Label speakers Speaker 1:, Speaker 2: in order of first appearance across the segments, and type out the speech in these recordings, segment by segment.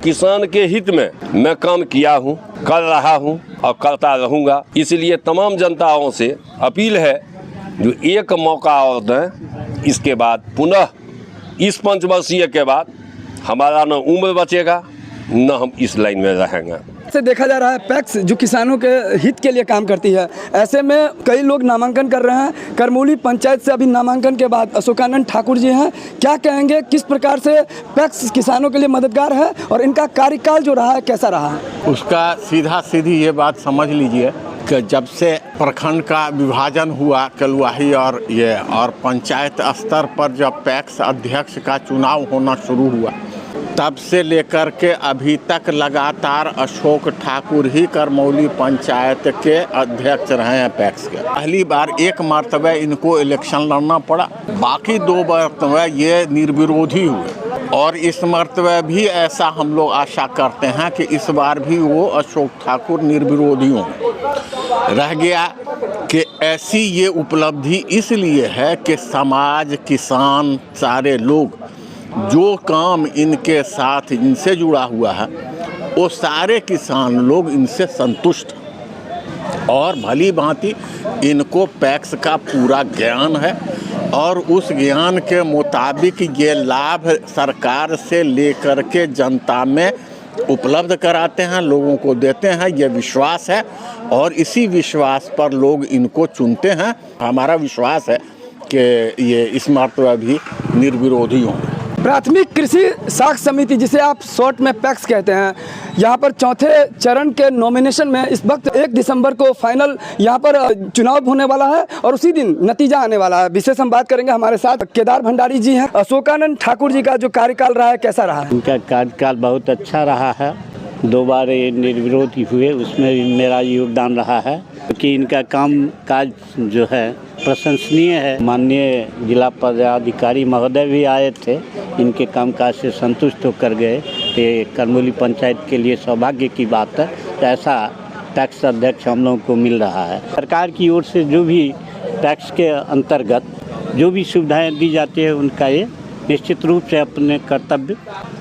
Speaker 1: किसान के हित में मैं काम किया हूँ, कर रहा हूँ और करता रहूँगा। इसलिए तमाम जनताओं से अपील है जो एक मौका और दें, इसके बाद पुनः इस पंचवर्षीय के बाद हमारा न उम्र बचेगा न हम इस लाइन में रहेंगे।
Speaker 2: से देखा जा रहा है पैक्स जो किसानों के हित के लिए काम करती है, ऐसे में कई लोग नामांकन कर रहे हैं। करमौली पंचायत से अभी नामांकन के बाद अशोकानंद ठाकुर जी हैं, क्या कहेंगे, किस प्रकार से पैक्स किसानों के लिए मददगार है और इनका कार्यकाल जो रहा है कैसा रहा है?
Speaker 3: उसका सीधा सीधी ये बात समझ लीजिए कि जब से प्रखंड का विभाजन हुआ कलुआही और पंचायत स्तर पर जब पैक्स अध्यक्ष का चुनाव होना शुरू हुआ, तब से लेकर के अभी तक लगातार अशोक ठाकुर ही करमौली पंचायत के अध्यक्ष रहे हैं पैक्स के। पहली बार एक मरतबा इनको इलेक्शन लड़ना पड़ा, बाकी 2 मरतबा ये निर्विरोधी हुए और इस मरतबा भी ऐसा हम लोग आशा करते हैं कि इस बार भी वो अशोक ठाकुर निर्विरोधी हों। रह गया कि ऐसी ये उपलब्धि इसलिए है कि समाज, किसान, सारे लोग जो काम इनके साथ इनसे जुड़ा हुआ है वो सारे किसान लोग इनसे संतुष्ट और भली भांति इनको पैक्स का पूरा ज्ञान है और उस ज्ञान के मुताबिक ये लाभ सरकार से लेकर के जनता में उपलब्ध कराते हैं, लोगों को देते हैं। ये विश्वास है और इसी विश्वास पर लोग इनको चुनते हैं। हमारा विश्वास है कि ये इस मरतबा भी निर्विरोधी होंगे।
Speaker 2: प्राथमिक कृषि साख समिति, जिसे आप शॉर्ट में पैक्स कहते हैं, यहाँ पर चौथे चरण के नॉमिनेशन में इस वक्त 1 दिसंबर को फाइनल यहाँ पर चुनाव होने वाला है और उसी दिन नतीजा आने वाला है। विशेष हम बात करेंगे, हमारे साथ केदार भंडारी जी हैं। अशोकानंद ठाकुर जी का जो कार्यकाल रहा है कैसा रहा है?
Speaker 4: उनका कार्यकाल बहुत अच्छा रहा है, 2 बार ये निर्विरोधी हुए, उसमें भी मेरा योगदान रहा है क्योंकि इनका काम काज जो है प्रशंसनीय है। माननीय जिला पदाधिकारी महोदय भी आए थे, इनके कामकाज से संतुष्ट होकर गए। ये करमौली पंचायत के लिए सौभाग्य की बात है, ऐसा पैक्स अध्यक्ष हम लोगों को मिल रहा है। सरकार की ओर से जो भी पैक्स के अंतर्गत जो भी सुविधाएं दी जाती है, उनका ये निश्चित रूप से अपने कर्तव्य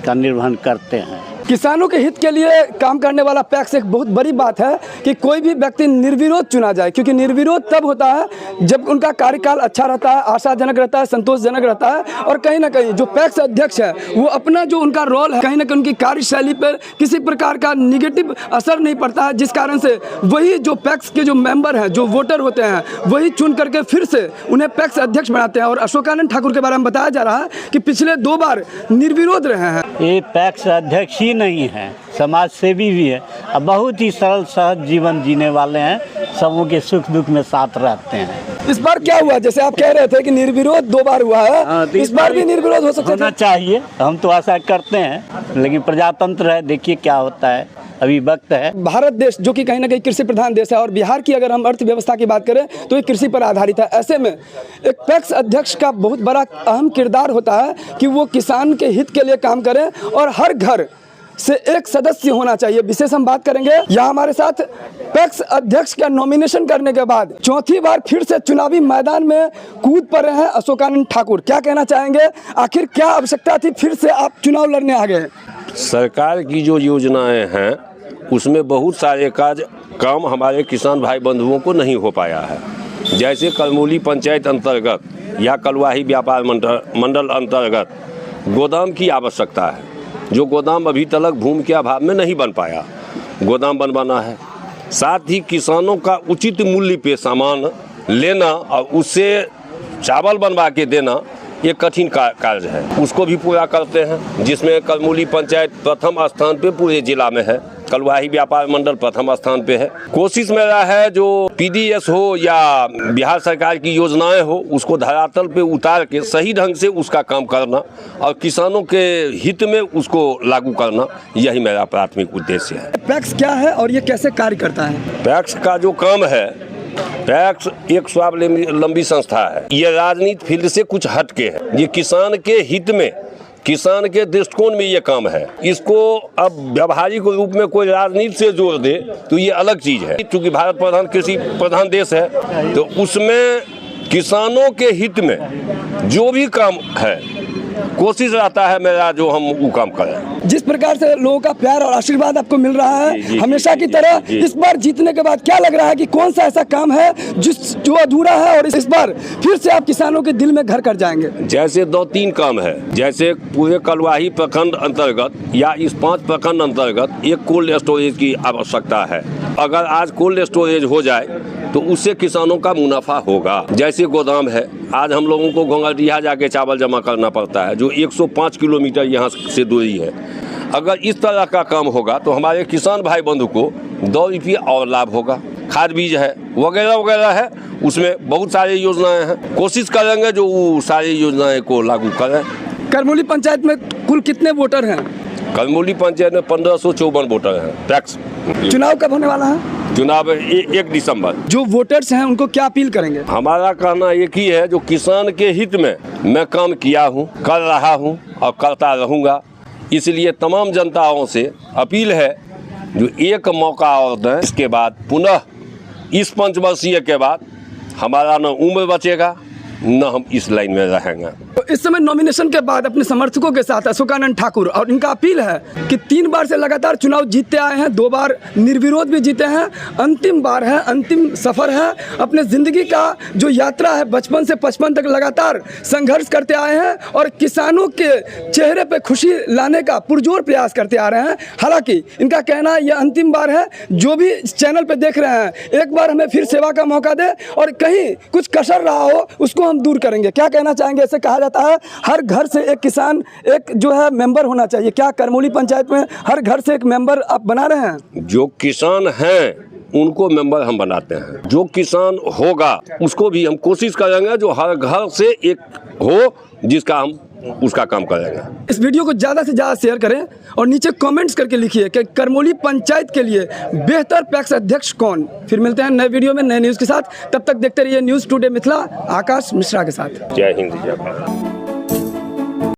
Speaker 4: का निर्वहन करते हैं।
Speaker 2: किसानों के हित के लिए काम करने वाला पैक्स एक बहुत बड़ी बात है कि कोई भी व्यक्ति निर्विरोध चुना जाए, क्योंकि निर्विरोध तब होता है जब उनका कार्यकाल अच्छा रहता है, आशाजनक रहता है, संतोषजनक रहता है और कहीं ना कहीं जो पैक्स अध्यक्ष है वो अपना जो उनका रोल है, कहीं ना कहीं उनकी कार्यशैली पर किसी प्रकार का निगेटिव असर नहीं पड़ता है, जिस कारण से वही जो पैक्स के जो मेंबर हैं, जो वोटर होते हैं, वही चुन करके फिर से उन्हें पैक्स अध्यक्ष बनाते हैं। और अशोकानंद ठाकुर के बारे में बताया जा रहा है कि पिछले 2 बार निर्विरोध रहे हैं।
Speaker 4: ये पैक्स अध्यक्ष ही नहीं है, समाज सेवी भी है, अब बहुत ही सरल सहज जीवन जीने वाले हैं, सबों के सुख दुख में साथ रहते हैं।
Speaker 2: इस बार क्या हुआ, जैसे आप कह रहे थे कि निर्विरोध 2 बार हुआ है, इस बार भी निर्विरोध हो सकता
Speaker 4: होना चाहिए, हम तो आशा करते हैं, लेकिन प्रजातंत्र है, देखिए क्या होता है, अभी वक्त है।
Speaker 2: भारत देश जो कि कहीं ना कहीं कृषि प्रधान देश है और बिहार की अगर हम अर्थव्यवस्था की बात करें तो ये कृषि पर आधारित है। ऐसे में एक पैक्स अध्यक्ष का बहुत बड़ा अहम किरदार होता है कि वो किसान के हित के लिए काम करें और हर घर से एक सदस्य होना चाहिए। विशेष हम बात करेंगे, यहाँ हमारे साथ पैक्स अध्यक्ष का नॉमिनेशन करने के बाद 4थी बार फिर से चुनावी मैदान में कूद पड़े हैं अशोकानंद ठाकुर। क्या कहना चाहेंगे, आखिर क्या आवश्यकता थी फिर से आप चुनाव लड़ने आ गए?
Speaker 1: सरकार की जो योजनाएं हैं उसमें बहुत सारे काम हमारे किसान भाई बंधुओं को नहीं हो पाया है। जैसे करमौली पंचायत अंतर्गत या कलुआही व्यापार मंडल अंतर्गत गोदाम की आवश्यकता है, जो गोदाम अभी तक भूमि के अभाव में नहीं बन पाया, गोदाम बनवाना है। साथ ही किसानों का उचित मूल्य पे सामान लेना और उससे चावल बनवा के देना ये कठिन कार्य है, उसको भी पूरा करते हैं, जिसमें करमौली पंचायत प्रथम स्थान पे पूरे जिला में है, कलुआही व्यापार मंडल प्रथम स्थान पे है। कोशिश मेरा है जो पीडीएस हो या बिहार सरकार की योजनाएं हो, उसको धरातल पे उतार के सही ढंग से उसका काम करना और किसानों के हित में उसको लागू करना, यही मेरा प्राथमिक उद्देश्य है।
Speaker 2: पैक्स क्या है और ये कैसे कार्य करता है?
Speaker 1: पैक्स का जो काम है, पैक्स एक स्वावलंबी संस्था है, ये राजनीति फील्ड से कुछ हटके है, ये किसान के हित में, किसान के दृष्टिकोण में ये काम है। इसको अब व्यावहारिक रूप में कोई राजनीति से जोड़ दे तो ये अलग चीज है। क्योंकि भारत प्रधान कृषि प्रधान देश है, तो उसमें किसानों के हित में जो भी काम है कोशिश रहता है मेरा जो हम वो काम करें।
Speaker 2: जिस प्रकार से लोगों का प्यार और आशीर्वाद आपको मिल रहा
Speaker 1: जी,
Speaker 2: है हमेशा की तरह, इस बार जीतने के बाद क्या लग रहा है कि कौन सा ऐसा काम है जो अधूरा है और इस बार फिर से आप किसानों के दिल में घर कर जाएंगे?
Speaker 1: जैसे 2-3 काम है, जैसे पूरे कलवाही प्रखंड अंतर्गत या इस 5 प्रखंड अंतर्गत एक कोल्ड स्टोरेज की आवश्यकता है। अगर आज कोल्ड स्टोरेज हो जाए तो उससे किसानों का मुनाफा होगा। जैसे गोदाम है, आज हम लोगों को घोंघटिया जाके चावल जमा करना पड़ता है जो 105 किलोमीटर यहाँ से दूरी है। अगर इस तरह का काम होगा तो हमारे किसान भाई बंधु को 2 रुपये और लाभ होगा। खाद बीज है वगैरह वगैरह है, उसमें बहुत सारी योजनाएं हैं। कोशिश करेंगे जो वो सारी योजनाएं को लागू करें।
Speaker 2: करमौली पंचायत में कुल कितने वोटर हैं?
Speaker 1: करमौली पंचायत में 1554 वोटर हैं। टैक्स
Speaker 2: चुनाव कब होने वाला है?
Speaker 1: चुनाव 1 दिसंबर।
Speaker 2: जो वोटर्स हैं उनको क्या अपील करेंगे?
Speaker 1: हमारा कहना एक ही है, जो किसान के हित में मैं काम किया हूँ, कर रहा हूँ और करता रहूँगा। इसलिए तमाम जनताओं से अपील है जो एक मौका और दें। इसके बाद पुनः इस पंचवर्षीय के बाद हमारा न उम्र बचेगा न हम इस लाइन में रहेंगे।
Speaker 2: तो इस समय नॉमिनेशन के बाद अपने समर्थकों के साथ अशोकानंद ठाकुर, और इनका अपील है कि 3 बार से लगातार चुनाव जीतते आए हैं, 2 बार निर्विरोध भी जीते हैं, अंतिम बार है, अंतिम सफर है। अपने जिंदगी का जो यात्रा है बचपन से 55 तक लगातार संघर्ष करते आए हैं और किसानों के चेहरे पे खुशी लाने का पुरजोर प्रयास करते आ रहे हैं। हालांकि इनका कहना है यह अंतिम बार है। जो भी चैनल पे देख रहे हैं, एक बार हमें फिर सेवा का मौका दे और कहीं कुछ कसर रहा हो उसको हम दूर करेंगे। क्या कहना चाहेंगे? ऐसे कहा जाता है हर घर से एक किसान, एक जो है मेंबर होना चाहिए। क्या करमौली पंचायत में हर घर से एक मेंबर आप बना रहे हैं?
Speaker 1: जो किसान हैं उनको मेंबर हम बनाते हैं। जो किसान होगा उसको भी हम कोशिश करेंगे जो हर घर से एक हो जिसका हम उसका काम करेंगे।
Speaker 2: इस वीडियो को ज़्यादा से ज़्यादा शेयर करें और नीचे कमेंट्स करके लिखिए कि करमौली पंचायत के लिए बेहतर पैक्स अध्यक्ष कौन। फिर मिलते हैं नए वीडियो में नए न्यूज़ के साथ। तब तक देखते रहिए न्यूज़ टुडे मिथिला, आकाश मिश्रा के साथ।
Speaker 1: जय हिंद, जय भारत।